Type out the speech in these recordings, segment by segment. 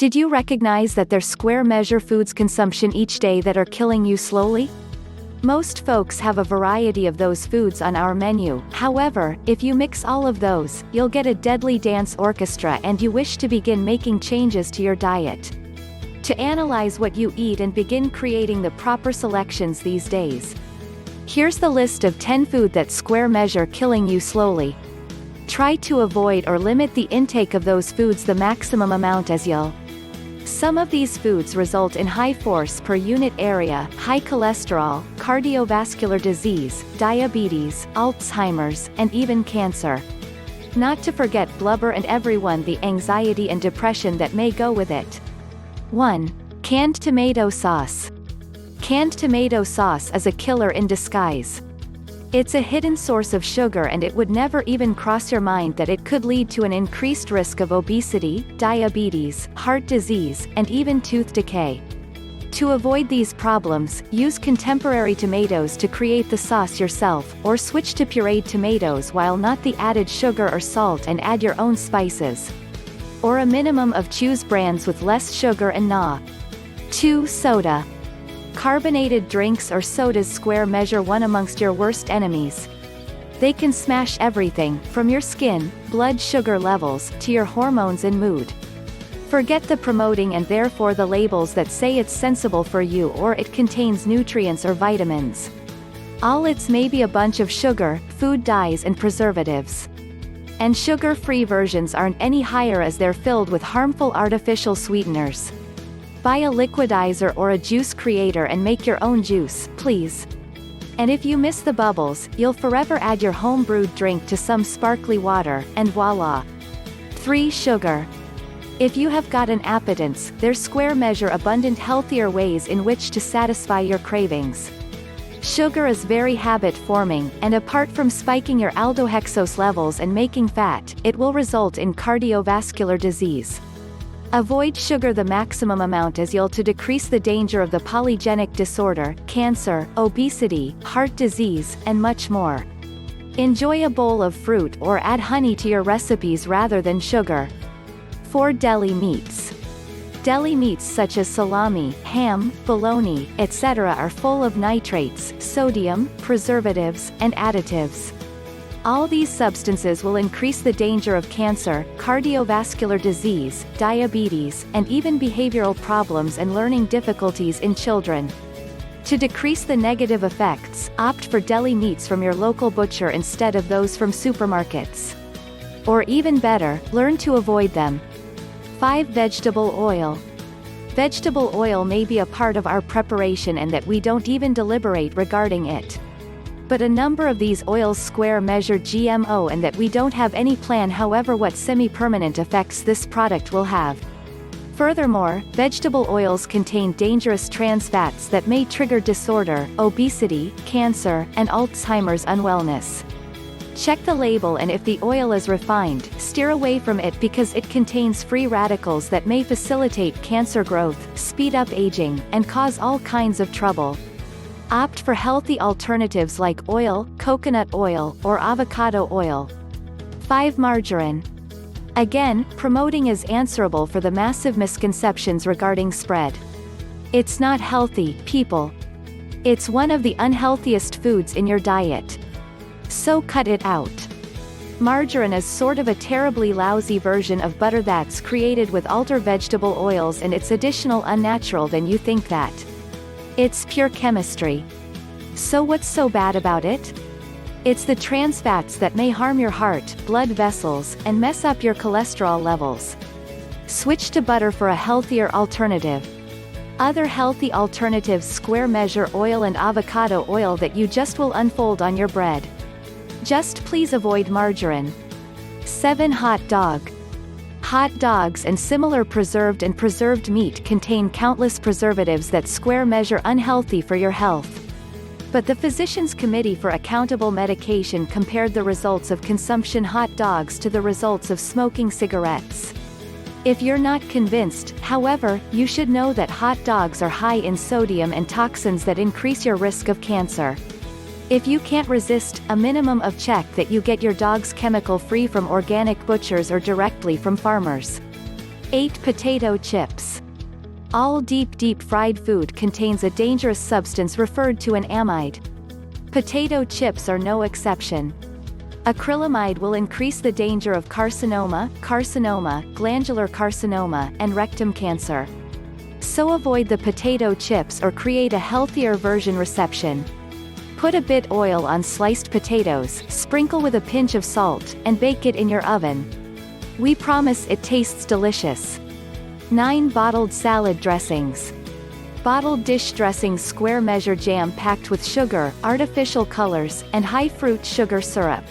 Did you recognize that there's square measure foods consumption each day that are killing you slowly? Most folks have a variety of those foods on our menu. However, if you mix all of those, you'll get a deadly dance orchestra and you wish to begin making changes to your diet. To analyze what you eat and begin creating the proper selections these days. Here's the list of 10 food that square measure killing you slowly. Try to avoid or limit the intake of those foods the maximum amount as you'll. Some of these foods result in high force per unit area, high cholesterol, cardiovascular disease, diabetes, Alzheimer's, and even cancer. Not to forget blubber and the anxiety and depression that may go with it. 1. Canned tomato sauce. Canned tomato sauce is a killer in disguise. It's a hidden source of sugar and it would never even cross your mind that it could lead to an increased risk of obesity, diabetes, heart disease, and even tooth decay. To avoid these problems, use contemporary tomatoes to create the sauce yourself, or switch to pureed tomatoes while not the added sugar or salt and add your own spices. Or a minimum of choose brands with less sugar and nah. 2. Soda. Carbonated drinks or sodas square measure one amongst your worst enemies. They can smash everything, from your skin, blood sugar levels, to your hormones and mood. Forget the promoting and therefore the labels that say it's sensible for you or it contains nutrients or vitamins. All it's maybe a bunch of sugar, food dyes and preservatives. And sugar-free versions aren't any higher as they're filled with harmful artificial sweeteners. Buy a liquidizer or a juice creator and make your own juice, please. And if you miss the bubbles, you'll forever add your home-brewed drink to some sparkly water, and voila. 3. Sugar. If you have got an appetence, there's square measure abundant healthier ways in which to satisfy your cravings. Sugar is very habit-forming, and apart from spiking your aldohexose levels and making fat, it will result in cardiovascular disease. Avoid sugar the maximum amount as you'll to decrease the danger of the polygenic disorder, cancer, obesity, heart disease, and much more. Enjoy a bowl of fruit or add honey to your recipes rather than sugar. 4. Deli meats. Deli meats such as salami, ham, bologna, etc. are full of nitrates, sodium, preservatives, and additives. All these substances will increase the danger of cancer, cardiovascular disease, diabetes, and even behavioral problems and learning difficulties in children. To decrease the negative effects, opt for deli meats from your local butcher instead of those from supermarkets. Or even better, learn to avoid them. 5. Vegetable oil. Vegetable oil may be a part of our preparation and that we don't even deliberate regarding it. But a number of these oils square measure GMO and that we don't have any plan however what semi-permanent effects this product will have. Furthermore, vegetable oils contain dangerous trans fats that may trigger disorder, obesity, cancer, and Alzheimer's unwellness. Check the label and if the oil is refined, steer away from it because it contains free radicals that may facilitate cancer growth, speed up aging, and cause all kinds of trouble. Opt for healthy alternatives like oil, coconut oil, or avocado oil. 5. Margarine. Again, promoting is answerable for the massive misconceptions regarding spread. It's not healthy, people. It's one of the unhealthiest foods in your diet. So cut it out. Margarine is sort of a terribly lousy version of butter that's created with alter vegetable oils and it's additional unnatural than you think that. It's pure chemistry. So what's so bad about it? It's the trans fats that may harm your heart, blood vessels, and mess up your cholesterol levels. Switch to butter for a healthier alternative. Other healthy alternatives square measure oil and avocado oil that you just will unfold on your bread. Just please avoid margarine. 7. Hot dog. Hot dogs and similar preserved and preserved meat contain countless preservatives that square measure unhealthy for your health. But the Physicians Committee for Accountable Medication compared the results of consumption hot dogs to the results of smoking cigarettes. If you're not convinced, however, you should know that hot dogs are high in sodium and toxins that increase your risk of cancer. If you can't resist, a minimum of check that you get your dogs chemical-free from organic butchers or directly from farmers. 8. Potato chips. All deep fried food contains a dangerous substance referred to an amide. Potato chips are no exception. Acrylamide will increase the danger of carcinoma, glandular carcinoma, and rectum cancer. So avoid the potato chips or create a healthier version reception. Put a bit oil on sliced potatoes, sprinkle with a pinch of salt, and bake it in your oven. We promise it tastes delicious. 9. Bottled salad dressings. Bottled dish dressings square measure jam packed with sugar, artificial colors, and high fruit sugar syrup.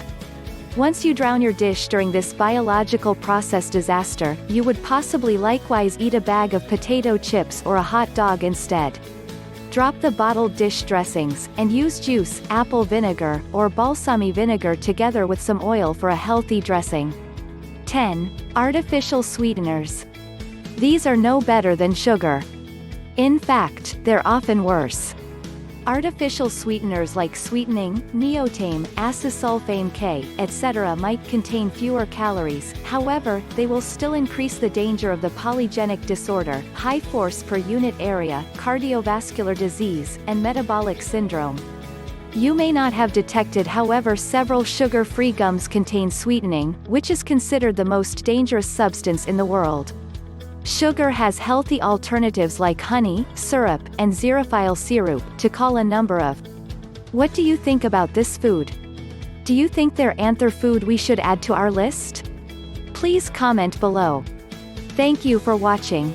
Once you drown your dish during this biological process disaster, you would possibly likewise eat a bag of potato chips or a hot dog instead. Drop the bottled dish dressings, and use juice, apple vinegar, or balsamic vinegar together with some oil for a healthy dressing. 10. Artificial sweeteners. These are no better than sugar. In fact, they're often worse. Artificial sweeteners like sweetening, neotame, acesulfame K, etc. might contain fewer calories, however, they will still increase the danger of the polygenic disorder, high force per unit area, cardiovascular disease, and metabolic syndrome. You may not have detected, however, several sugar-free gums contain sweetening, which is considered the most dangerous substance in the world. Sugar has healthy alternatives like honey, syrup, and xerophile syrup, to call a number of. What do you think about this food? Do you think they're anther food we should add to our list? Please comment below. Thank you for watching.